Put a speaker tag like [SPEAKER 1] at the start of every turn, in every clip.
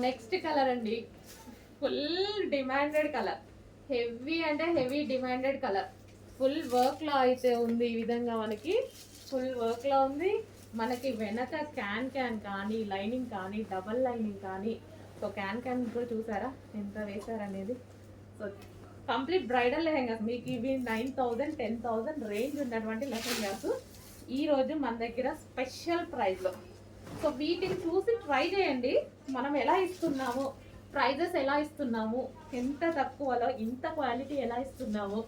[SPEAKER 1] Next colour అండి, full demanded colour, heavy అంటే heavy demanded colour. Full వర్క్లో అయితే ఉంది. ఈ విధంగా మనకి ఫుల్ వర్క్లో ఉంది. మనకి వెనక క్యాన్ కానీ లైనింగ్ కానీ డబల్ లైనింగ్ కానీ, సో క్యాన్ కూడా చూసారా ఎంత వేసారనేది. సో కంప్లీట్ బ్రైడల్ లెహెంగాస్ మీకు ఇవి 9,000 10,000 రేంజ్ ఉన్నటువంటి లెహెంగాస్ ఈరోజు మన దగ్గర స్పెషల్ ప్రైస్లో. సో వీటిని చూసి ట్రై చేయండి, మనం ఎలా ఇస్తున్నాము, ప్రైజెస్ ఎలా ఇస్తున్నాము, ఎంత తక్కువలో ఇంత క్వాలిటీ ఎలా ఇస్తున్నాము.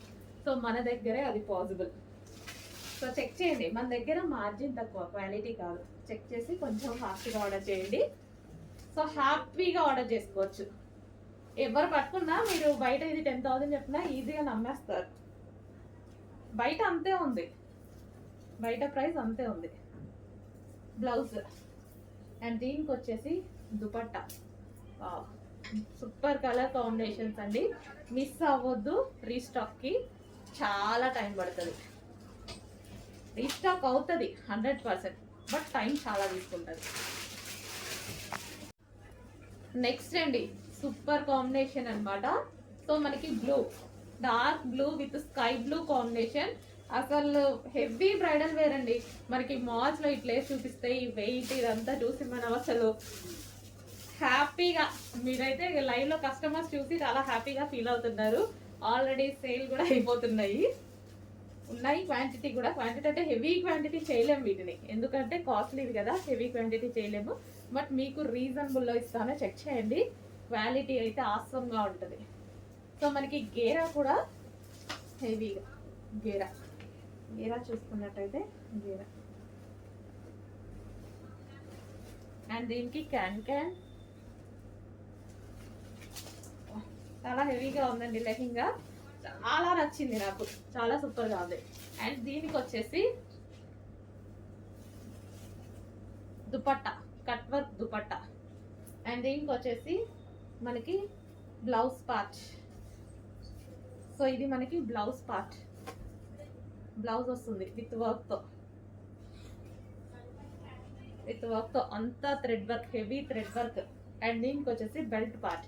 [SPEAKER 1] సో మన దగ్గరే అది పాసిబుల్. సో చెక్ చేయండి, మన దగ్గర మార్జిన్ తక్కువ, క్వాలిటీ కాదు. చెక్ చేసి కొంచెం ఫాస్ట్గా ఆర్డర్ చేయండి. సో హ్యాపీగా ఆర్డర్ చేసుకోవచ్చు. ఎవరు పట్టుకున్నా మీరు బయట ఇది 10,000 చెప్పినా ఈజీగా నమ్మేస్తారు. బయట అంతే ఉంది, బయట ప్రైస్ అంతే ఉంది. బ్లౌజ్ అండ్ దీనికి వచ్చేసి దుపట్టా. సూపర్ కలర్ కాంబినేషన్స్ అండి, మిస్ అవ్వద్దు. రీస్టాక్కి చాలా టైం పడుతుంది. రీస్టాక్ అవుతుంది 100%, బట్ టైం చాలా తీసుకుంటుంది. నెక్స్ట్ అండి సూపర్ కాంబినేషన్ అనమాట. సో మనకి blue, dark blue with sky blue combination. అసలు హెవీ బ్రైడల్ వేర్ అండి. మనకి మాల్స్లో ఇట్లే చూపిస్తే ఈ వెయిట్ ఇదంతా చూసి మనం అసలు హ్యాపీగా, మీరైతే లైవ్లో కస్టమర్స్ చూసి చాలా హ్యాపీగా ఫీల్ అవుతున్నారు. ఆల్రెడీ సేల్ కూడా అయిపోతున్నాయి, ఉన్నాయి. క్వాంటిటీ కూడా, క్వాంటిటీ అంటే హెవీ క్వాంటిటీ చేయలేము వీటిని, ఎందుకంటే కాస్ట్లీది కదా, హెవీ క్వాంటిటీ చేయలేము. బట్ మీకు రీజనబుల్లో ఇస్తానో చెక్ చేయండి. క్వాలిటీ అయితే ఆసంగా ఉంటుంది. సో మనకి గేరా కూడా హెవీగా, గేరా చూసుకున్నట్టయితే గేరా. అండ్ దీనికి క్యాన్ చాలా హెవీగా ఉందండి లెహంగా, చాలా నచ్చింది నాకు, చాలా సూపర్గా ఉంది. అండ్ దీనికి వచ్చేసి dupatta, cut work dupatta. And దీనికి వచ్చేసి మనకి బ్లౌజ్ పార్ట్. సో ఇది మనకి బ్లౌజ్ పార్ట్, బ్లౌజ్ వస్తుంది విత్ వర్క్తో అంతా thread work, heavy thread work. And దీనికి వచ్చేసి belt part,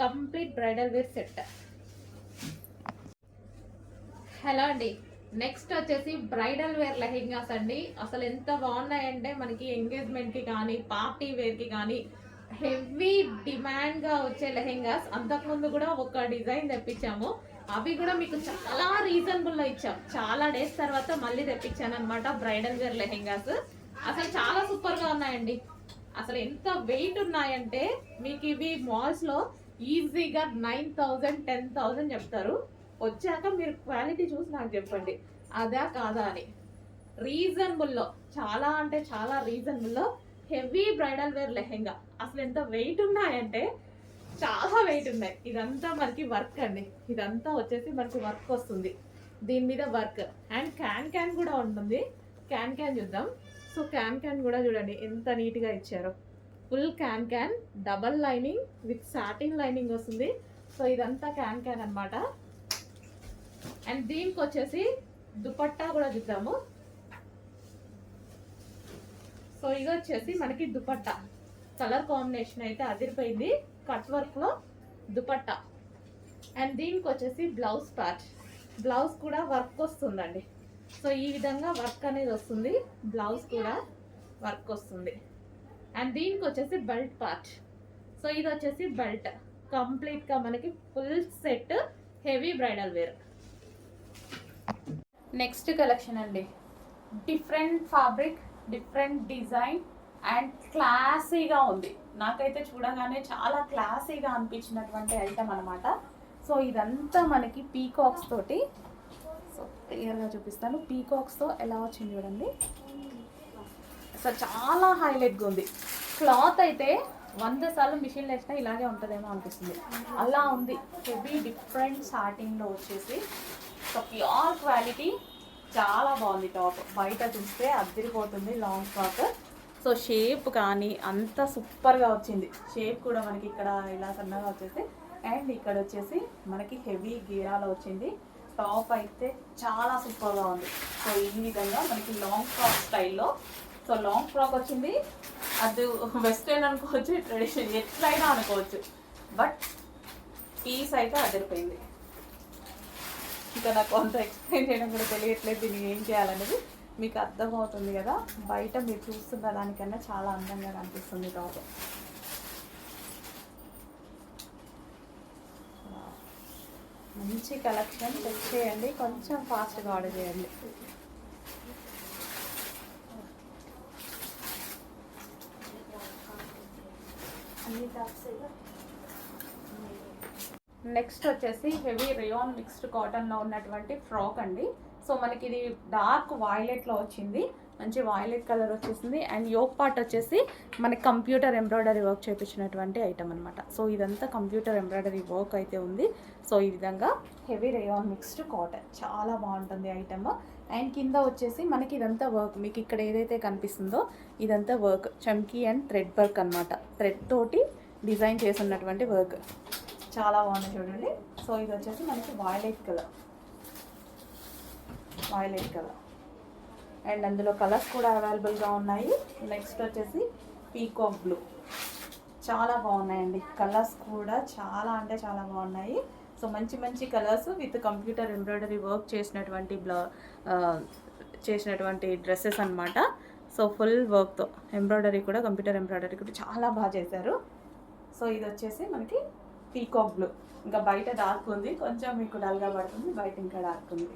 [SPEAKER 1] complete bridal wear set. Hello అండి, నెక్స్ట్ వచ్చేసి బ్రైడల్ వేర్ లెహెంగాస్ అండి. అసలు ఎంత బాగున్నాయంటే మనకి ఎంగేజ్మెంట్కి కానీ పార్టీ వేర్కి కానీ హెవీ డిమాండ్గా వచ్చే లెహెంగాస్. అంతకుముందు కూడా ఒక డిజైన్ తెప్పించాము, అవి కూడా మీకు చాలా రీజనబుల్లో ఇచ్చాం. చాలా డేస్ తర్వాత మళ్ళీ తెప్పించాను అనమాట బ్రైడల్ వేర్ లెహెంగాస్. అసలు చాలా సూపర్గా ఉన్నాయండి. అసలు ఎంత వెయిట్ ఉన్నాయంటే మీకు ఇవి మాల్స్లో ఈజీగా 9,000 10,000 చెప్తారు. వచ్చాక మీరు క్వాలిటీ చూసి నాకు చెప్పండి అదా కాదా అని. రీజనబుల్లో, చాలా అంటే చాలా రీజనబుల్లో హెవీ బ్రైడల్ వేర్ లెహెంగా. అసలు ఎంత వెయిట్ ఉన్నాయంటే చాలా వెయిట్ ఉన్నాయి. ఇదంతా మనకి వర్క్ అండి, ఇదంతా వచ్చేసి మనకి వర్క్ వస్తుంది, దీని మీద వర్క్. అండ్ క్యాన్ కూడా ఉంటుంది. క్యాన్ చూద్దాం. సో క్యాన్ కూడా చూడండి ఎంత నీట్గా ఇచ్చారో. Full can double lining with satin lining వస్తుంది. సో ఇదంతా క్యాన్ అనమాట. అండ్ దీనికి వచ్చేసి దుపట్టా కూడా చూద్దాము. సో ఇది వచ్చేసి మనకి దుపట్టా, కలర్ కాంబినేషన్ అయితే అదిరిపోయింది, కట్ వర్క్లో దుపట్టా. అండ్ దీనికి వచ్చేసి బ్లౌజ్ పార్ట్, బ్లౌజ్ కూడా వర్క్ వస్తుందండి. సో ఈ విధంగా వర్క్ అనేది వస్తుంది, బ్లౌజ్ కూడా వర్క్ వస్తుంది. అండ్ దీనికి వచ్చేసి బెల్ట్ పార్ట్. సో ఇది వచ్చేసి బెల్ట్, కంప్లీట్గా మనకి full set heavy bridal wear. Next collection అండి, different fabric, different design and క్లాసీగా ఉంది. నాకైతే చూడగానే చాలా క్లాసీగా అనిపించినటువంటి ఐటమ్ అనమాట. సో ఇదంతా మనకి పీకాక్స్ తోటి, సో క్లియర్గా చూపిస్తాను. పీకాక్స్తో ఎలా వచ్చింది చూడండి. సో చాలా హైలైట్గా ఉంది. క్లాత్ అయితే 100 సార్లు మిషన్లో వేసినా ఇలాగే ఉంటుందేమో అనిపిస్తుంది, అలా ఉంది. హెవీ డిఫరెంట్ సాటిన్లో వచ్చేసి, సో ప్యూర్ క్వాలిటీ, చాలా బాగుంది. టాప్ బయట చూస్తే అద్దరిపోతుంది, లాంగ్ ఫ్రాక్. సో షేప్ కానీ అంత సూపర్గా వచ్చింది. షేప్ కూడా మనకి ఇక్కడ ఇలా సన్నగా వచ్చేసి, అండ్ ఇక్కడ వచ్చేసి మనకి హెవీ గీరాలో వచ్చింది. టాప్ అయితే చాలా సూపర్గా ఉంది. సో ఈ విధంగా మనకి లాంగ్ ఫ్రాక్ స్టైల్లో, సో లాంగ్ ఫ్రాక్ వచ్చింది అది వెస్టర్న్ అనుకోవచ్చు, ట్రెడిషనల్ ఎట్లయినా అనుకోవచ్చు. బట్ పీస్ అయితే అదిరిపోయింది. ఇంకా నాకు అంత ఎక్స్ప్లెయిన్ చేయడం కూడా తెలియట్లేదు దీన్ని ఏం చేయాలనేది. మీకు అర్థమవుతుంది కదా, బయట మీరు చూస్తున్న దానికన్నా చాలా అందంగా కనిపిస్తుంది టాప్. మంచి కలెక్షన్, చెక్ చేయండి, కొంచెం ఫాస్ట్గా ఆర్డర్ చేయండి. నెక్స్ట్ వచ్చేసి హెవీ రేయాన్ మిక్స్డ్ కాటన్లో ఉన్నటువంటి ఫ్రాక్ అండి. సో మనకి ఇది డార్క్ వాయిలెట్లో వచ్చింది, మంచి వాయిలెట్ కలర్ వచ్చేసింది. అండ్ యోక్ పార్ట్ వచ్చేసి మనకి కంప్యూటర్ ఎంబ్రాయిడరీ వర్క్ చేయించినటువంటి ఐటమ్ అనమాట. సో ఇదంతా కంప్యూటర్ ఎంబ్రాయిడరీ వర్క్ అయితే ఉంది. సో ఈ విధంగా హెవీ రేయాన్ మిక్స్డ్ కాటన్ చాలా బాగుంటుంది ఐటమ్. అండ్ కింద వచ్చేసి మనకి ఇదంతా వర్క్, మీకు ఇక్కడ ఏదైతే కనిపిస్తుందో ఇదంతా వర్క్ చమ్కీ అండ్ థ్రెడ్ వర్క్ అనమాట. థ్రెడ్ తోటి డిజైన్ చేసినటువంటి వర్క్ చాలా బాగుంది చూడండి. సో ఇది వచ్చేసి మనకి వాయిలెట్ కలర్ అండ్ అందులో కలర్స్ కూడా అవైలబుల్గా ఉన్నాయి. నెక్స్ట్ వచ్చేసి పీకాక్ బ్లూ, చాలా బాగున్నాయండి కలర్స్ కూడా, చాలా అంటే చాలా బాగున్నాయి. సో మంచి మంచి colours with computer embroidery work చేసినటువంటి డ్రెస్సెస్ అనమాట. సో ఫుల్ వర్క్తో ఎంబ్రాయిడరీ కూడా, కంప్యూటర్ ఎంబ్రాయిడరీ కూడా చాలా బాగా చేశారు. సో ఇది వచ్చేసి మనకి పీకాక్ బ్లూ. ఇంకా బయట డార్క్ ఉంది, కొంచెం మీకు డల్గా పడుతుంది, బయట ఇంకా డార్క్ ఉంది.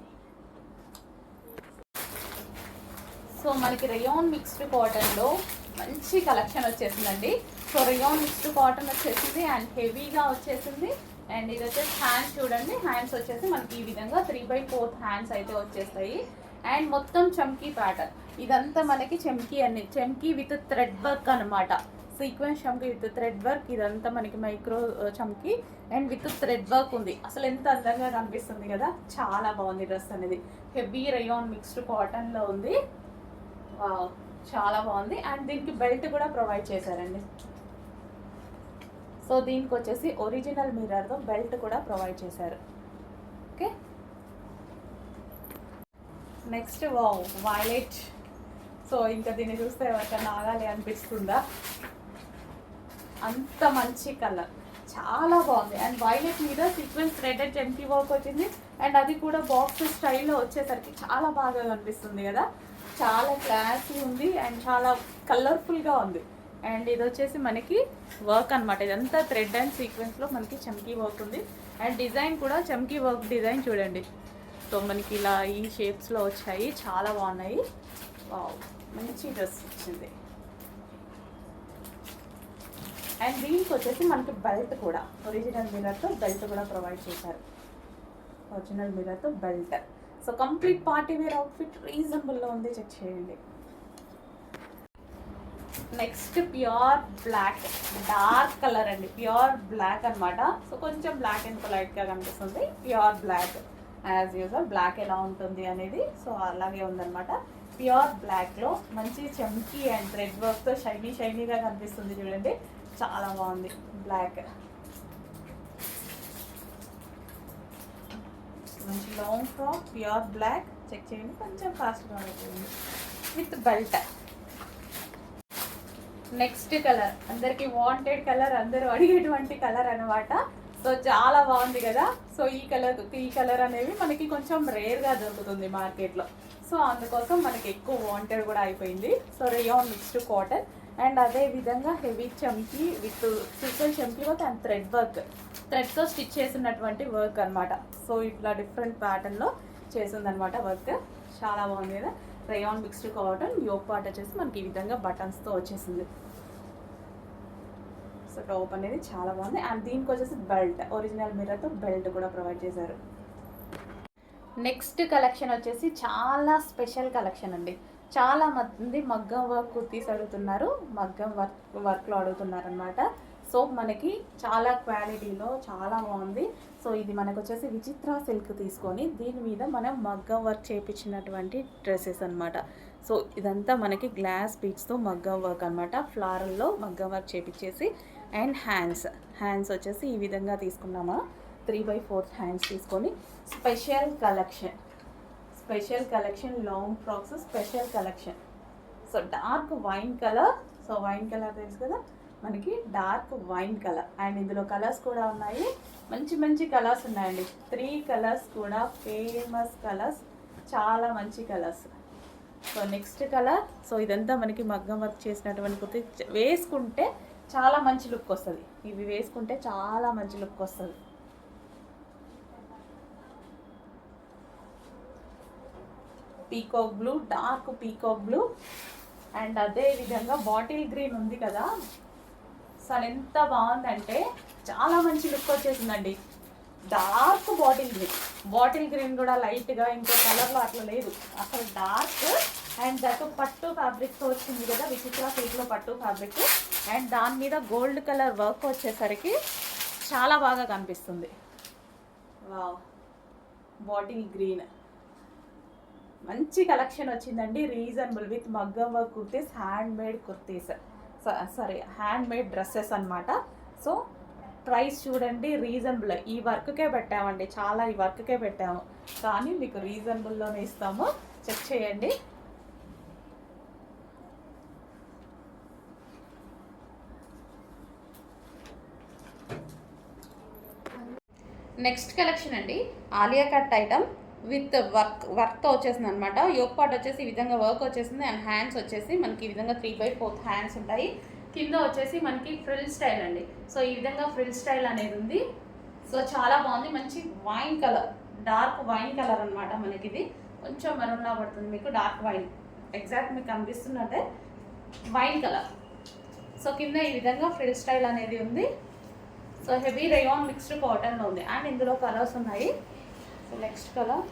[SPEAKER 1] సో మనకి రేయాన్ మిక్స్డ్ కాటన్లో మంచి కలెక్షన్ వచ్చేసిందండి. సో రేయాన్ మిక్స్డ్ కాటన్ వచ్చేసింది అండ్ హెవీగా వచ్చేసింది. అండ్ ఇది వచ్చేసి హ్యాండ్స్ చూడండి, హ్యాండ్స్ వచ్చేసి మనకి ఈ విధంగా 3/4 హ్యాండ్స్ అయితే వచ్చేస్తాయి. అండ్ మొత్తం చమ్కీ ప్యాటర్న్, ఇదంతా మనకి చమ్కీ విత్ థ్రెడ్ వర్క్ అనమాట. సీక్వెన్స్ చమ్కీ విత్ థ్రెడ్ వర్క్, ఇదంతా మనకి మైక్రో చమ్కీ అండ్ విత్ థ్రెడ్ వర్క్ ఉంది. అసలు ఎంత అందంగా కనిపిస్తుంది కదా, చాలా బాగుంది డ్రెస్ అనేది. హెవీ రేయాన్ మిక్స్డ్ కాటన్లో ఉంది, చాలా బాగుంది. అండ్ దీనికి బెల్ట్ కూడా ప్రొవైడ్ చేశారండి. సో దీనికి వచ్చేసి ఒరిజినల్ మిర్రర్తో బెల్ట్ కూడా ప్రొవైడ్ చేశారు. Okay, next violet. సో ఇంకా దీన్ని చూస్తే ఎవరికన్నా ఆగాలి అనిపిస్తుందా, అంత మంచి కలర్, చాలా బాగుంది. అండ్ వైలెట్ మీద సీక్వెన్స్ థ్రెడెడ్ జెంకీ వర్క్ వచ్చింది. అండ్ అది కూడా బాక్స్ స్టైల్లో వచ్చేసరికి చాలా బాగా కనిపిస్తుంది కదా, చాలా క్లాసీ ఉంది అండ్ చాలా కలర్ఫుల్గా ఉంది. అండ్ ఇది వచ్చేసి మనకి వర్క్ అనమాట, ఇదంతా థ్రెడ్ అండ్ సీక్వెన్స్లో మనకి చమ్కీ వర్క్ ఉంది. అండ్ డిజైన్ కూడా చమ్కీ వర్క్ డిజైన్ చూడండి. సో మనకి ఇలా ఈ షేప్స్లో వచ్చాయి, చాలా బాగున్నాయి. మంచి డ్రెస్ వచ్చింది. అండ్ దీనికి వచ్చేసి మనకి బెల్ట్ కూడా ఒరిజినల్ మిర్రర్తో బెల్ట్ కూడా ప్రొవైడ్ చేశారు. ఒరిజినల్ మిర్రర్తో belt. So complete party wear outfit రీజనబుల్లో ఉంది, చెక్ చేయండి. Next pure black, dark colour అండి, ప్యూర్ బ్లాక్ అనమాట. సో కొంచెం బ్లాక్ ఎందుకు లైట్గా కనిపిస్తుంది, pure black. As usual black ఎలా ఉంటుంది అనేది సో అలాగే ఉందన్నమాట. ప్యూర్ బ్లాక్లో మంచి చమ్కీ అండ్ థ్రెడ్ వర్క్తో షైనీగా కనిపిస్తుంది చూడండి, చాలా బాగుంది. బ్లాక్ మంచి long frock, pure black, check చేయండి, కొంచెం ఫాస్ట్గా ఉంటుంది విత్ బెల్ట్. నెక్స్ట్ కలర్ అందరికి వాంటెడ్ కలర్, అందరూ అడిగేటువంటి కలర్ అనమాట. సో చాలా బాగుంది కదా. సో ఈ కలర్ అనేవి మనకి కొంచెం రేర్గా దొరుకుతుంది మార్కెట్లో. సో అందుకోసం మనకి ఎక్కువ వాంటెడ్ కూడా అయిపోయింది. So rayon mixed cotton and అదే విధంగా హెవీ చమ్కీ విత్ సీక్వెన్స్ చమ్కీ వర్క్ అండ్ థ్రెడ్ వర్క్, థ్రెడ్తో స్టిచ్ చేసినటువంటి వర్క్ అనమాట. సో ఇట్లా డిఫరెంట్ ప్యాటర్న్లో చేసిందనమాట వర్క్, చాలా బాగుంది కదా. Rayon mixed cotton, yoke part వచ్చేసి మనకి ఈ విధంగా బటన్స్తో వచ్చేసింది. సో టాప్ అనేది చాలా బాగుంది. అండ్ దీనికి వచ్చేసి బెల్ట్, ఒరిజినల్ మిర్రర్తో బెల్ట్ కూడా ప్రొవైడ్ చేశారు. నెక్స్ట్ కలెక్షన్ వచ్చేసి చాలా స్పెషల్ కలెక్షన్ అండి. చాలా మంది మగ్గం వర్క్ కుర్తీస్ అడుగుతున్నారు, మగ్గం వర్క్లో అడుగుతున్నారు అనమాట. సో మనకి చాలా క్వాలిటీలో చాలా బాగుంది. సో ఇది మనకు వచ్చేసి విచిత్ర సిల్క్ తీసుకొని దీని మీద మనం మగ్గం వర్క్ చేయించినటువంటి డ్రెస్సెస్ అనమాట. సో ఇదంతా మనకి గ్లాస్ బీడ్స్తో మగ్గం వర్క్ అనమాట, ఫ్లారల్లో మగ్గం వర్క్ చేయించేసి. అండ్ హ్యాండ్స్ వచ్చేసి ఈ విధంగా తీసుకున్నామా, 3/4 హ్యాండ్స్ తీసుకొని special collection long frocks special collection. So dark wine colour,
[SPEAKER 2] so wine colour తెలుసు కదా మనకి, డార్క్ వైన్ కలర్. అండ్ ఇందులో కలర్స్ కూడా ఉన్నాయి, మంచి మంచి కలర్స్ ఉన్నాయండి. 3 కలర్స్ కూడా ఫేమస్ కలర్స్, చాలా మంచి colours. So next colour. So ఇదంతా మనకి మగ్గం వర్క్ చేసినటువంటి కుర్తి, వేసుకుంటే చాలా మంచి లుక్ వస్తుంది. ఇవి వేసుకుంటే చాలా మంచి లుక్ వస్తుంది. Peacock blue, dark peacock blue. And అదే విధంగా బాటిల్ గ్రీన్ ఉంది కదా, అసలు ఎంత బాగుందంటే చాలా మంచి లుక్ వచ్చేసిందండి. డార్క్ బాటిల్ గ్రీన్ కూడా లైట్గా ఇంకో కలర్లో అట్లా లేదు, అసలు డార్క్. అండ్ దట్ పట్టు ఫ్యాబ్రిక్తో వచ్చింది కదా, విచిత్ర సిల్క్లో పట్టు ఫ్యాబ్రిక్. అండ్ దాని మీద గోల్డ్ కలర్ వర్క్ వచ్చేసరికి చాలా బాగా కనిపిస్తుంది. వావ్, బాటిల్ గ్రీన్ మంచి కలెక్షన్ వచ్చిందండి. రీజనబుల్ విత్ మగ్గం work kurtis, hand made kurtis, hand made dresses అనమాట. సో ప్రైస్ చూడండి, రీజనబుల్. ఈ వర్క్కే పెట్టామండి, చాలా ఈ వర్క్కే పెట్టాము, కానీ మీకు రీజనబుల్లోనే ఇస్తాము. చెక్ చేయండి.
[SPEAKER 1] నెక్స్ట్ కలెక్షన్ అండి, ఆలియా కట్ ఐటమ్ విత్ వర్క్తో వచ్చేసింది అనమాట. యోక్ పార్ట్ వచ్చేసి ఈ విధంగా వర్క్ వచ్చేసింది. అండ్ హ్యాండ్స్ వచ్చేసి మనకి ఈ విధంగా 3/4 హ్యాండ్స్ ఉంటాయి. కింద వచ్చేసి మనకి ఫ్రిల్ స్టైల్ అండి. సో ఈ విధంగా ఫ్రిల్ స్టైల్ అనేది ఉంది. సో చాలా బాగుంది, మంచి wine colour, dark wine colour అనమాట. మనకి ఇది కొంచెం మరూన్లా పడుతుంది మీకు, డార్క్ వైన్, ఎగ్జాక్ట్ మీకు కనిపిస్తున్నట్టే వైన్ కలర్. సో కింద ఈ విధంగా ఫ్రిల్ స్టైల్ అనేది ఉంది. సో హెవీ రేయాన్ మిక్స్డ్ కాటన్లో ఉంది. అండ్ ఇందులో కలర్స్ ఉన్నాయి. So next colour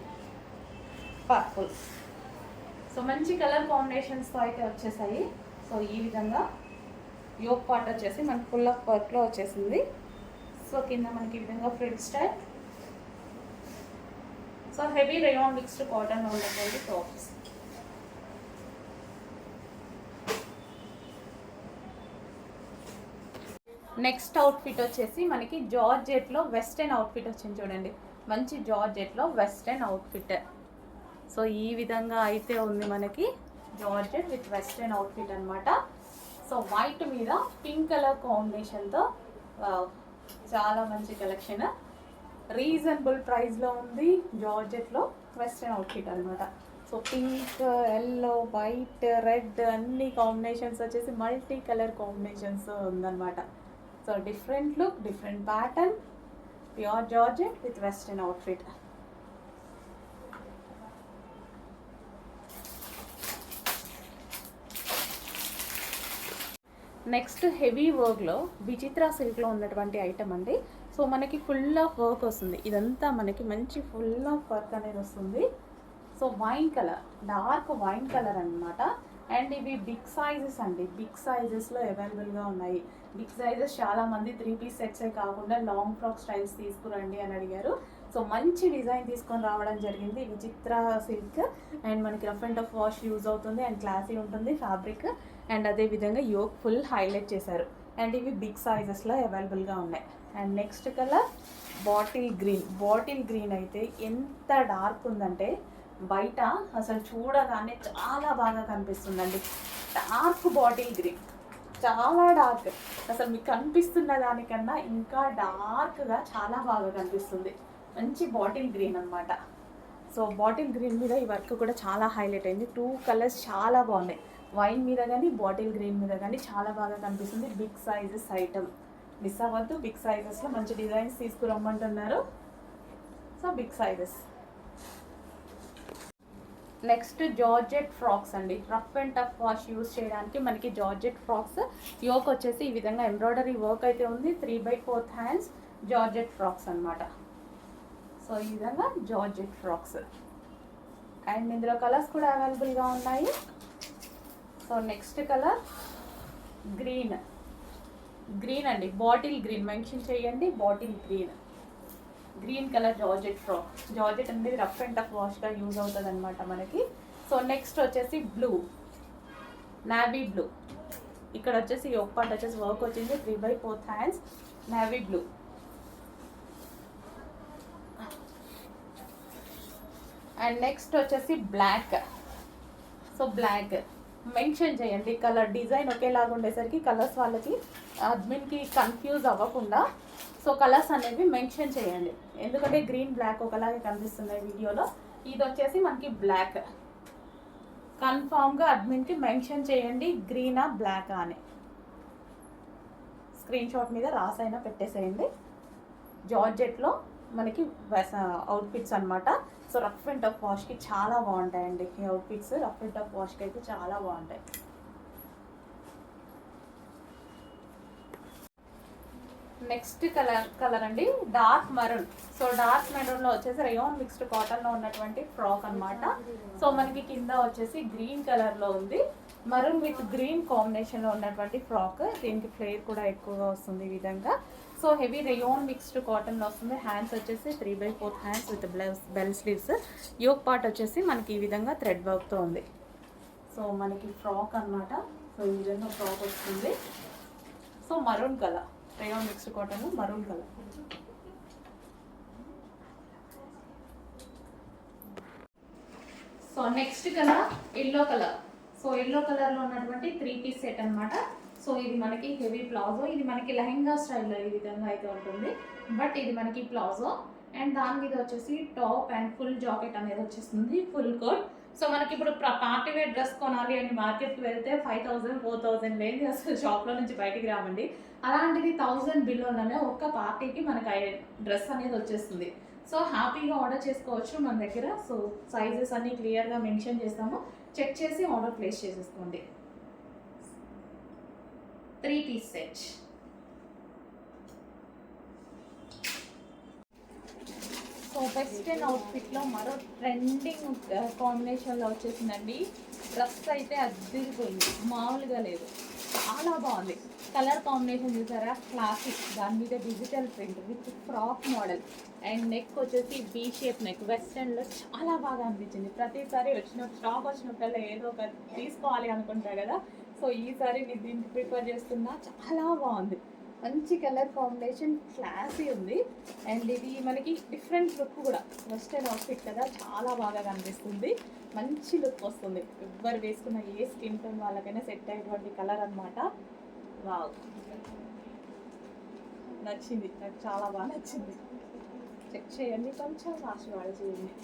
[SPEAKER 1] purple. So మంచి కలర్ కాంబినేషన్స్తో అయితే వచ్చేసాయి. సో ఈ విధంగా యోక్ పార్ట్ వచ్చేసి మనకి ఫుల్ ఆఫ్ వర్క్లో వచ్చేసింది. సో కింద మనకి ఈ విధంగా frill style. So heavy rayon mixed కాటన్లో ఉన్నటువంటి టాప్స్. నెక్స్ట్ అవుట్ఫిట్ వచ్చేసి మనకి జార్జెట్లో వెస్టర్న్ అవుట్ఫిట్ వచ్చింది చూడండి, మంచి జార్జెట్లో వెస్టర్న్ అవుట్ఫిట్. సో ఈ విధంగా అయితే ఉంది మనకి జార్జెట్ విత్ వెస్టర్న్ అవుట్ఫిట్ అనమాట. సో వైట్ మీద పింక్ కలర్ కాంబినేషన్తో చాలా మంచి కలెక్షన్, రీజనబుల్ ప్రైస్లో ఉంది. జార్జెట్లో వెస్టర్న్ అవుట్ఫిట్ అనమాట. So pink, yellow, white, red అన్ని కాంబినేషన్స్ వచ్చేసి మల్టీ కలర్ కాంబినేషన్స్ ఉందన్నమాట. So different look, different pattern, pure georgette with western outfit. Next heavy వర్క్లో విచిత్ర సిల్క్లో ఉన్నటువంటి ఐటమ్ అండి. సో మనకి ఫుల్ ఆఫ్ వర్క్ వస్తుంది, ఇదంతా మనకి మంచి ఫుల్ ఆఫ్ వర్క్ అనేది వస్తుంది. So wine colour, dark wine colour అనమాట. అండ్ ఇవి బిగ్ సైజెస్ అండి, బిగ్ సైజెస్లో అవైలబుల్గా ఉన్నాయి. బిగ్ సైజెస్ చాలామంది 3 పీస్ సెట్సే కాకుండా లాంగ్ ఫ్రాక్ స్టైల్స్ తీసుకురండి అని అడిగారు. సో మంచి డిజైన్ తీసుకొని రావడం జరిగింది. విచిత్ర సిల్క్ అండ్ మనకి rough and tough wash use అవుతుంది అండ్ క్లాసీ ఉంటుంది ఫ్యాబ్రిక్. అండ్ అదేవిధంగా యోక్ ఫుల్ హైలైట్ చేశారు. అండ్ ఇవి బిగ్ సైజెస్లో అవైలబుల్గా ఉన్నాయి. And next colour bottle green అయితే ఎంత డార్క్ ఉందంటే బయట అసలు చూడగానే చాలా బాగా కనిపిస్తుందండి. డార్క్ బాటిల్ గ్రీన్, చాలా డార్క్, అసలు మీకు కనిపిస్తున్న దానికన్నా ఇంకా డార్క్గా చాలా బాగా కనిపిస్తుంది. మంచి బాటిల్ గ్రీన్ అనమాట. సో బాటిల్ గ్రీన్ మీద ఈ వర్క్ కూడా చాలా హైలైట్ అయింది. 2 కలర్స్ చాలా బాగున్నాయి, వైన్ మీద కానీ బాటిల్ గ్రీన్ మీద కానీ చాలా బాగా కనిపిస్తుంది. బిగ్ సైజెస్ ఐటమ్, మిస్ అవ్వద్దు. బిగ్ సైజెస్లో మంచి డిజైన్స్ తీసుకురమ్మంటున్నారు. So big sizes. Next georgette frocks అండి, rough and tough wash use చేయడానికి మనకి జార్జెట్ ఫ్రాక్స్. యోక్ వచ్చేసి ఈ విధంగా ఎంబ్రాయిడరీ వర్క్ అయితే ఉంది. 3/4 హ్యాండ్స్ జార్జెట్ ఫ్రాక్స్ అనమాట. సో ఈ విధంగా జార్జెట్ ఫ్రాక్స్. అండ్ ఇందులో కలర్స్ కూడా అవైలబుల్గా ఉన్నాయి. సో నెక్స్ట్ కలర్ గ్రీన్ అండి, బాటిల్ గ్రీన్ మెన్షన్ చేయండి, bottle green colour georgette frock. Georgette అనేది రఫ్ అండ్ టఫ్ వాష్గా యూజ్ అవుతుంది అనమాట మనకి. సో నెక్స్ట్ వచ్చేసి నావీ బ్లూ. ఇక్కడ వచ్చేసి యోక్ పార్ట్ వచ్చేసి వర్క్ వచ్చింది, 3/4 hands, navy blue. And next వచ్చేసి బ్లాక్. సో బ్లాక్
[SPEAKER 2] మెన్షన్ చేయండి. కలర్ డిజైన్ ఒకేలాగా ఉండేసరికి కలర్స్ వాళ్ళకి అడ్మిన్కి కన్ఫ్యూజ్ అవ్వకుండా సో కలర్స్ అనేవి మెన్షన్ చేయండి. ఎందుకంటే గ్రీన్ బ్లాక్ ఒకలాగే కనిపిస్తున్నాయి వీడియోలో. ఇది వచ్చేసి మనకి బ్లాక్. కన్ఫామ్గా అడ్మిన్కి మెన్షన్ చేయండి గ్రీనా బ్లాకా అని. స్క్రీన్ షాట్ మీద రాసైనా పెట్టేసేయండి. జార్జెట్లో మనకి అవుట్ఫిట్స్ అనమాట. సో రఫ్ అండ్ టఫ్ వాష్కి చాలా బాగుంటాయండి ఈ అవుట్ఫిట్స్. రఫ్ అండ్ టఫ్ వాష్కి అయితే చాలా బాగుంటాయి. నెక్స్ట్ కలర్ అండి డార్క్ మరూన్. సో డార్క్ మెరూన్లో వచ్చేసి రేయాన్ మిక్స్డ్ కాటన్లో ఉన్నటువంటి ఫ్రాక్ అనమాట. సో మనకి కింద వచ్చేసి గ్రీన్ కలర్లో ఉంది. మరూన్ విత్ గ్రీన్ కాంబినేషన్లో ఉన్నటువంటి ఫ్రాక్. దీనికి ఫ్లేర్ కూడా ఎక్కువగా వస్తుంది ఈ విధంగా. సో హెవీ రేయాన్ మిక్స్డ్ కాటన్లో వస్తుంది. హ్యాండ్స్ వచ్చేసి 3/4 hands with bell sleeves. Yoke part వచ్చేసి మనకి ఈ విధంగా థ్రెడ్ వర్క్తో ఉంది. సో మనకి ఫ్రాక్ అనమాట. సో ఈ విధంగా ఫ్రాక్ వస్తుంది. So maroon colour, rayon mixed cotton maroon colour.
[SPEAKER 1] So next colour yellow colour. So yellow కలర్లో ఉన్నటువంటి 3 పీస్ సెట్ అనమాట. సో ఇది మనకి హెవీ ప్లాజో. ఇది మనకి లెహెంగా స్టైల్లో ఈ విధంగా అయితే ఉంటుంది. బట్ ఇది మనకి ప్లాజో అండ్ దాని మీద వచ్చేసి టాప్ అండ్ ఫుల్ జాకెట్ అనేది వచ్చేస్తుంది, ఫుల్ కోట్. సో మనకి ఇప్పుడు పార్టీ వేర్ డ్రెస్ కొనాలి అని మార్కెట్కి వెళ్తే 5,000 4,000 లేని అసలు షాప్లో నుంచి బయటికి రావండి. అలాంటిది 1000 బిల్లోనే ఒక్క పార్టీకి మనకి డ్రెస్ అనేది వచ్చేస్తుంది. సో హ్యాపీగా ఆర్డర్ చేసుకోవచ్చు మన దగ్గర. సో సైజెస్ అన్నీ క్లియర్గా మెన్షన్ చేస్తాము, చెక్ చేసి ఆర్డర్ ప్లేస్ చేసేసుకోండి. 3 పీస్ సెట్. సో వెస్టర్న్ అవుట్ఫిట్లో మరో ట్రెండింగ్ కాంబినేషన్లో వచ్చేసిందండి. డ్రెస్ అయితే అద్దరిపోయింది, మామూలుగా లేదు, చాలా బాగుంది. కలర్ కాంబినేషన్ చూసారా, క్లాసిక్. దాని మీద digital print with frock model and neck వచ్చేసి బీ షేప్ నెక్. వెస్టర్న్లో చాలా బాగా అనిపించింది. ప్రతిసారి స్టాక్ వచ్చినప్పుడల్లా ఏదో ఒక తీసుకోవాలి అనుకుంటా కదా. సో ఈసారి నేను దీనికి ప్రిఫర్ చేస్తున్నా. చాలా బాగుంది, మంచి కలర్ కాంబినేషన్, క్లాసీ ఉంది. అండ్ ఇది మనకి డిఫరెంట్ లుక్ కూడా. వెస్టర్న్ అవుట్ఫిట్ కదా, చాలా బాగా కనిపిస్తుంది, మంచి లుక్ వస్తుంది. ఎవరు వేసుకున్న ఏ స్కిన్ టోన్ వాళ్ళకైనా సెట్ అయ్యేటువంటి కలర్ అనమాట. వావ్, నచ్చింది నాకు, చాలా బాగా నచ్చింది. చెక్ చేయండి, కొంచెం ఫాస్ట్ వాడు చేయండి.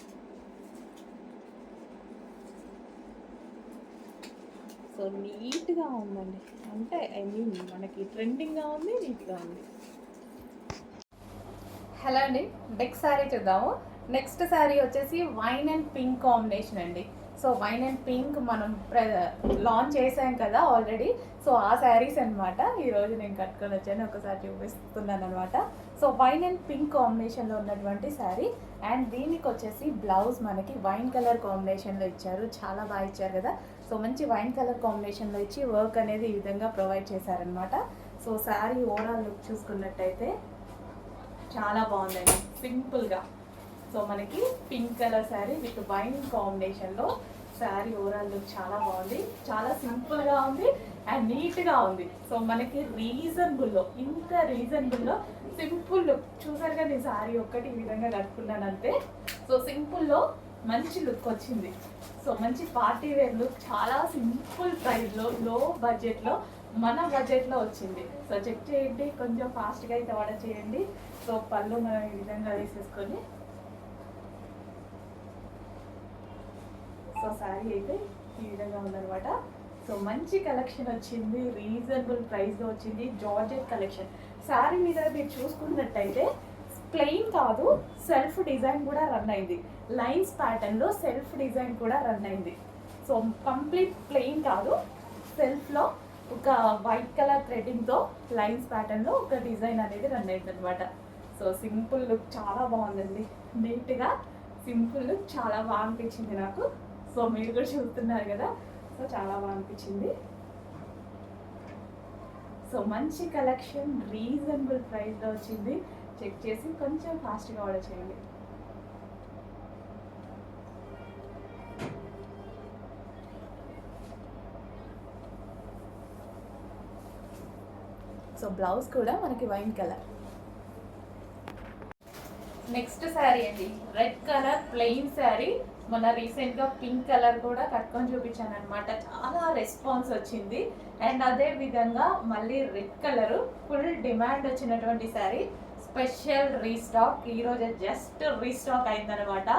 [SPEAKER 1] సో నీట్గా ఉందండి, అంటే ఐ మీన్ మనకి ట్రెండింగ్గా ఉంది, నీట్గా ఉంది. హలో అండి, నెక్స్ట్ శారీ చూద్దాము. నెక్స్ట్ శారీ వచ్చేసి వైన్ అండ్ పింక్ కాంబినేషన్ అండి. సో వైన్ అండ్ పింక్ మనం లాంచ్ చేసాం కదా ఆల్రెడీ. సో ఆ శారీస్ అనమాట ఈరోజు నేను కట్టుకొని వచ్చాను, ఒకసారి చూపిస్తున్నాను అనమాట. సో వైన్ అండ్ పింక్ కాంబినేషన్లో ఉన్నటువంటి శారీ. అండ్ దీనికి వచ్చేసి బ్లౌజ్ మనకి వైన్ కలర్ కాంబినేషన్లో ఇచ్చారు, చాలా బాగా ఇచ్చారు కదా. సో మంచి వైన్ కలర్ కాంబినేషన్లో ఇచ్చి వర్క్ అనేది ఈ విధంగా ప్రొవైడ్ చేశారనమాట. సో శారీ ఓవరాల్ లుక్ చూసుకున్నట్టయితే చాలా బాగుందండి, సింపుల్గా. సో మనకి pink colour sari with wine కాంబినేషన్లో శారీ ఓవరాల్ లుక్ చాలా బాగుంది, చాలా సింపుల్గా ఉంది అండ్ నీట్గా ఉంది. సో మనకి రీజనబుల్లో, ఇంత రీజనబుల్లో సింపుల్ లుక్. చూసారుగా నేను శారీ ఒక్కటి ఈ విధంగా కట్టుకున్నాను అంతే. సో సింపుల్లో మంచి లుక్ వచ్చింది. సో మంచి పార్టీ వేర్ లుక్, చాలా సింపుల్ ప్రైస్లో, లో బడ్జెట్లో, మన బడ్జెట్లో వచ్చింది. సో చెక్ చేయండి, కొంచెం ఫాస్ట్గా అయితే ఆర్డర్ చేయండి. సో పళ్ళు మనం ఈ విధంగా వేసేసుకొని, సో శారీ అయితే ఈ విధంగా ఉందన్నమాట. సో మంచి కలెక్షన్ వచ్చింది, రీజనబుల్ ప్రైస్లో వచ్చింది, జార్జెట్ కలెక్షన్. శారీ మీద మీరు చూసుకున్నట్టయితే ప్లెయిన్ కాదు, సెల్ఫ్ డిజైన్ కూడా రన్ అయింది. లైన్స్ ప్యాటర్న్లో సెల్ఫ్ డిజైన్ కూడా రన్ అయింది. సో కంప్లీట్ ప్లెయిన్ కాదు, సెల్ఫ్లో ఒక వైట్ కలర్ థ్రెడ్డింగ్తో లైన్స్ ప్యాటర్న్లో ఒక డిజైన్ అనేది రన్ అయింది అనమాట. సో సింపుల్ లుక్ చాలా బాగుందండి, నీట్గా సింపుల్ లుక్ చాలా బాగా అనిపించింది నాకు. సో మీరు కూడా చూస్తున్నారు కదా, సో చాలా బాగా అనిపించింది. సో మంచి కలెక్షన్, రీజనబుల్ ప్రైస్లో వచ్చింది. చెక్ చేసి కొంచెం ఫాస్ట్గా ఆర్డర్ చేయండి. సో బ్లౌజ్ కూడా మనకి వైన్ కలర్. నెక్స్ట్ శారీ అండి, రెడ్ కలర్ ప్లెయిన్ శారీ
[SPEAKER 2] మొన్న రీసెంట్గా పింక్ కలర్ కూడా కట్టుకొని చూపించాను అనమాట, చాలా రెస్పాన్స్ వచ్చింది. అండ్ అదే విధంగా మళ్ళీ రెడ్ కలర్ ఫుల్ డిమాండ్ వచ్చినటువంటి శారీ, స్పెషల్ రీస్టాక్. ఈరోజు జస్ట్ రీస్టాక్ అయిందనమాట.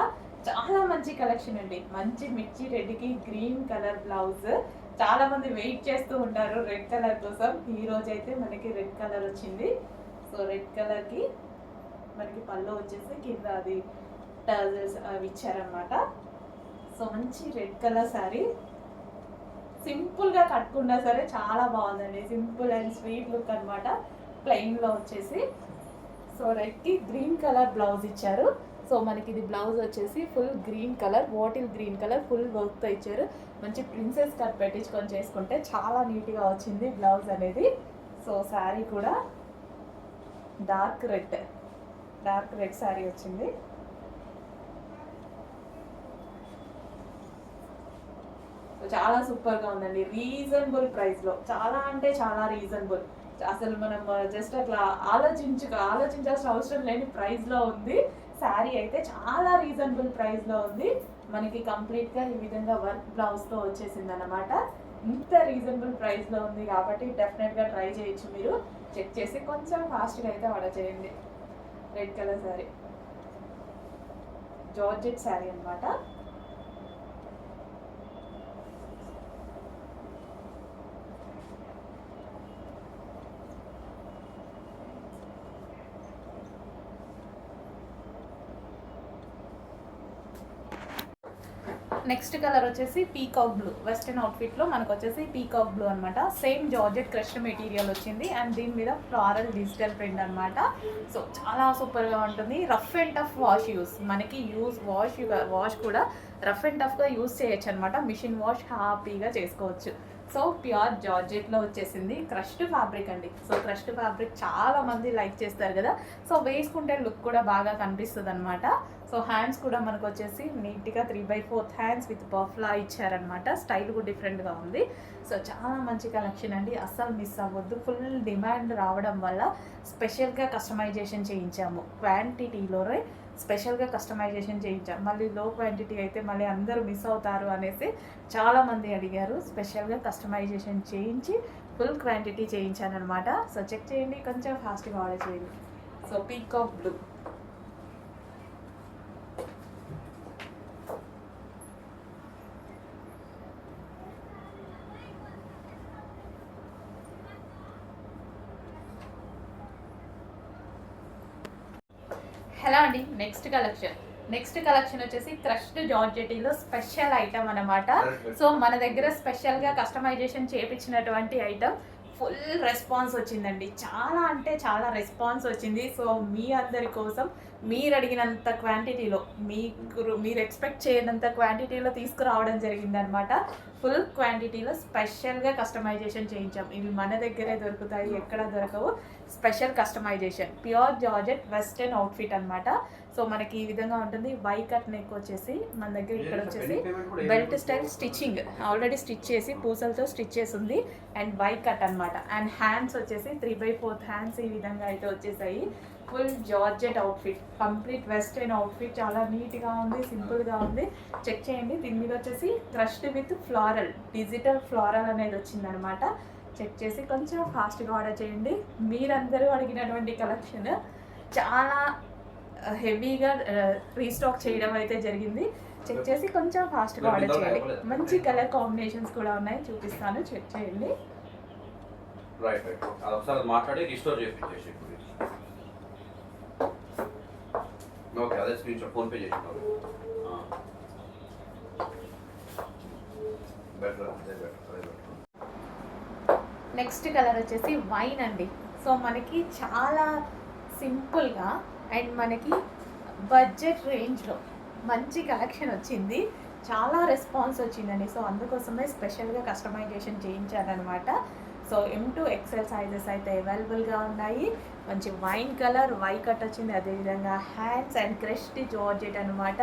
[SPEAKER 2] చాలా మంచి కలెక్షన్ అండి, మంచి మిర్చి రెడ్కి గ్రీన్ కలర్ బ్లౌజ్. చాలా మంది వెయిట్ చేస్తూ ఉంటారు రెడ్ కలర్ కోసం. ఈ రోజు అయితే మనకి రెడ్ కలర్ వచ్చింది. సో రెడ్ కలర్కి మనకి పళ్ళు వచ్చేసి కింద అది టజల్స్ అవి ఇచ్చారనమాట. సో మంచి రెడ్ కలర్ శారీ, సింపుల్గా కట్టుకున్నా సరే చాలా బాగుందండి. సింపుల్ అండ్ స్వీట్ లుక్ అనమాట, ప్లెయిన్లో వచ్చేసి. సో రెడ్కి గ్రీన్ కలర్ బ్లౌజ్ ఇచ్చారు. సో మనకి ఇది బ్లౌజ్ వచ్చేసి full green colour, bottle green colour full వర్క్తో ఇచ్చారు. మంచి ప్రిన్సెస్ కట్ పెట్టించుకొని చేసుకుంటే చాలా నీట్గా వచ్చింది బ్లౌజ్ అనేది. సో శారీ కూడా డార్క్ రెడ్ శారీ వచ్చింది. చాలా సూపర్గా ఉందండి, రీజనబుల్ ప్రైస్లో, చాలా అంటే చాలా రీజనబుల్. అసలు మనం జస్ట్ అట్లా ఆలోచించాల్సిన అవసరం లేని ప్రైస్లో ఉంది. శారీ అయితే చాలా రీజనబుల్ ప్రైస్లో ఉంది. మనకి కంప్లీట్గా ఈ విధంగా వర్క్ బ్లౌజ్తో వచ్చేసింది అనమాట. ఇంత రీజనబుల్ ప్రైస్లో ఉంది కాబట్టి డెఫినెట్గా ట్రై చేయొచ్చు. మీరు చెక్ చేసి కొంచెం ఫాస్ట్గా అయితే ఆర్డర్ చేయండి. Red colour sari, georgette sari అనమాట. నెక్స్ట్ కలర్ వచ్చేసి పీకాక్ బ్లూ, వెస్టర్న్ అవుట్ఫిట్లో మనకు వచ్చేసి పీకాక్ బ్లూ అనమాట. సేమ్ జార్జెట్ క్రష్డ్ మెటీరియల్ వచ్చింది అండ్ దీని మీద ఫ్లారల్ డిజిటల్ ప్రింట్ అనమాట. సో చాలా సూపర్గా ఉంటుంది. రఫ్ అండ్ టఫ్ యూస్, మనకి వాష్ కూడా రఫ్ అండ్ టఫ్గా యూస్ చేయొచ్చు అనమాట. మిషన్ వాష్ హ్యాపీగా చేసుకోవచ్చు. సో ప్యూర్ జార్జెట్లో వచ్చేసింది, క్రష్డ్ ఫ్యాబ్రిక్ అండి. సో క్రష్డ్ ఫ్యాబ్రిక్ చాలా మంది లైక్ చేస్తారు కదా, సో వేసుకుంటే లుక్ కూడా బాగా కనిపిస్తుంది అనమాట. సో హ్యాండ్స్ కూడా మనకు వచ్చేసి నీట్గా 3/4 హ్యాండ్స్ విత్ బఫ్లా ఇచ్చారనమాట. స్టైల్ కూడా డిఫరెంట్గా ఉంది. సో చాలా మంచి కలెక్షన్ అండి, అస్సలు మిస్ అవ్వద్దు. ఫుల్ డిమాండ్ రావడం వల్ల స్పెషల్గా కస్టమైజేషన్ చేయించాము. క్వాంటిటీలోనే స్పెషల్గా కస్టమైజేషన్ చేయించాము. మళ్ళీ లో క్వాంటిటీ అయితే మళ్ళీ అందరూ మిస్ అవుతారు అనేసి చాలామంది అడిగారు. స్పెషల్గా కస్టమైజేషన్ చేయించి ఫుల్ క్వాంటిటీ చేయించాను అనమాట. సో చెక్ చేయండి, కొంచెం ఫాస్ట్గా ఆర్డర్ చేయండి. సో పీకాక్ బ్లూ, హలో అండి. నెక్స్ట్ కలెక్షన్ వచ్చేసి క్రష్డ్ జార్జెటీలో స్పెషల్ ఐటమ్ అనమాట. సో మన దగ్గర స్పెషల్గా కస్టమైజేషన్ చేయించినటువంటి ఐటమ్. ఫుల్ రెస్పాన్స్ వచ్చిందండి, చాలా అంటే చాలా రెస్పాన్స్ వచ్చింది. సో మీ అందరి కోసం మీరు అడిగినంత క్వాంటిటీలో, మీరు ఎక్స్పెక్ట్ చేయనంత క్వాంటిటీలో తీసుకురావడం జరిగిందనమాట. ఫుల్ క్వాంటిటీలో స్పెషల్గా కస్టమైజేషన్ చేయించాం. ఇవి మన దగ్గరే దొరుకుతాయి, ఎక్కడ దొరకవు. Special customisation, pure georgette western outfit అనమాట. సో మనకి ఈ విధంగా ఉంటుంది. వై కట్ నెక్ వచ్చేసి మన దగ్గర ఇక్కడ వచ్చేసి belt style stitching already stitch చేసి పూసలతో స్టిచ్ చేసి ఉంది. అండ్ వై కట్ అనమాట. అండ్ హ్యాండ్స్ వచ్చేసి 3/4 హ్యాండ్స్ ఈ విధంగా అయితే వచ్చేసాయి. Full georgette outfit, complete western outfit. చాలా నీట్గా ఉంది, సింపుల్గా ఉంది. చెక్ చేయండి. దీని మీద వచ్చేసి crushed with floral, digital floral అనేది వచ్చిందనమాట. చెక్ చేసి కొంచెం ఫాస్ట్గా ఆర్డర్ చేయండి. మీరందరూ అడిగినటువంటి కలెక్షన్ చాలా హెవీగా రీస్టాక్ చేయడం అయితే జరిగింది. చెక్ చేసి కొంచెం ఫాస్ట్గా ఆర్డర్ చేయండి. మంచి కలర్ కాంబినేషన్స్ కూడా ఉన్నాయి, చూపిస్తాను, చెక్ చేయండి.
[SPEAKER 3] మాట్లాడి రిస్టోర్ చేసి ఓకే, అదే స్క్రీన్ షాట్ ఫోన్ పే చేసినారు.
[SPEAKER 2] నెక్స్ట్ కలర్ వచ్చేసి వైన్ అండి. సో మనకి చాలా సింపుల్గా అండ్ మనకి బడ్జెట్ రేంజ్లో మంచి కలెక్షన్ వచ్చింది. చాలా రెస్పాన్స్ వచ్చిందండి. సో అందుకోసమే స్పెషల్గా కస్టమైజేషన్ చేయించారనమాట. సో M2 XL సైజెస్ అయితే అవైలబుల్గా ఉన్నాయి. మంచి వైన్ కలర్, వై కట్ వచ్చింది. అదేవిధంగా హ్యాండ్స్ అండ్ క్రష్డ్ జార్జెట్ అనమాట.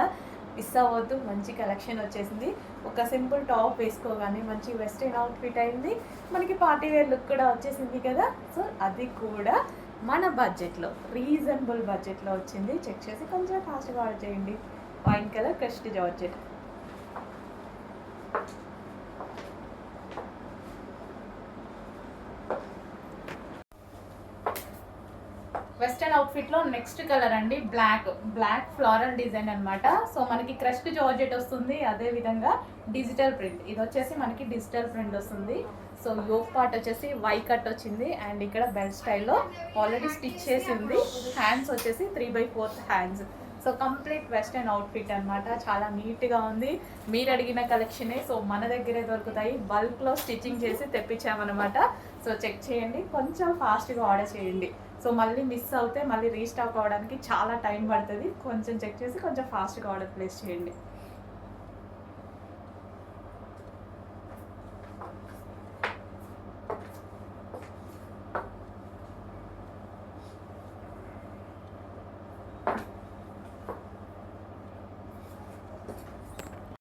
[SPEAKER 2] మిస్ అవ్వద్దు, మంచి కలెక్షన్ వచ్చేసింది. ఒక సింపుల్ టాప్ వేసుకోగానే మంచి వెస్ట్రన్ అవుట్ఫిట్ అయింది. మనకి పార్టీ వేర్ లుక్ కూడా వచ్చేసింది కదా. సో అది కూడా మన బడ్జెట్లో, రీజనబుల్ బడ్జెట్లో వచ్చింది. చెక్ చేసి కొంచెం ఫాస్ట్గా ఆర్డర్ చేయండి. Wine colour crushed georgette. Western outfit లో నెక్స్ట్ కలర్ అండి బ్లాక్ ఫ్లోరల్ డిజైన్ అన్నమాట. సో మనకి క్రష్డ్ జార్జెట్ వస్తుంది, అదే విధంగా డిజిటల్ ప్రింట్. ఇది వచ్చేసి మనకి డిజిటల్ ప్రింట్ వస్తుంది. సో యోక్ పార్ట్ వచ్చేసి వై కట్ వచ్చింది అండ్ ఇక్కడ బెల్ట్ స్టైల్లో ఆల్రెడీ స్టిచ్ చేసి ఉంది. హ్యాండ్స్ వచ్చేసి 3/4 hands. So complete western outfit అన్నమాట. చాలా నీట్గా ఉంది. మీరు అడిగిన కలెక్షనే. సో మన దగ్గరే దొరుకుతాయి. బల్క్లో స్టిచ్చింగ్ చేసి తెప్పించామన్నమాట. సో చెక్ చేయండి, కొంచెం ఫాస్ట్గా ఆర్డర్ చేయండి. సో మళ్ళీ మిస్ అవుతే మళ్ళీ రీస్టాక్ అవ్వడానికి చాలా టైం పడుతుంది. కొంచెం చెక్ చేసి కొంచెం ఫాస్ట్గా ఆర్డర్ ప్లేస్ చేయండి.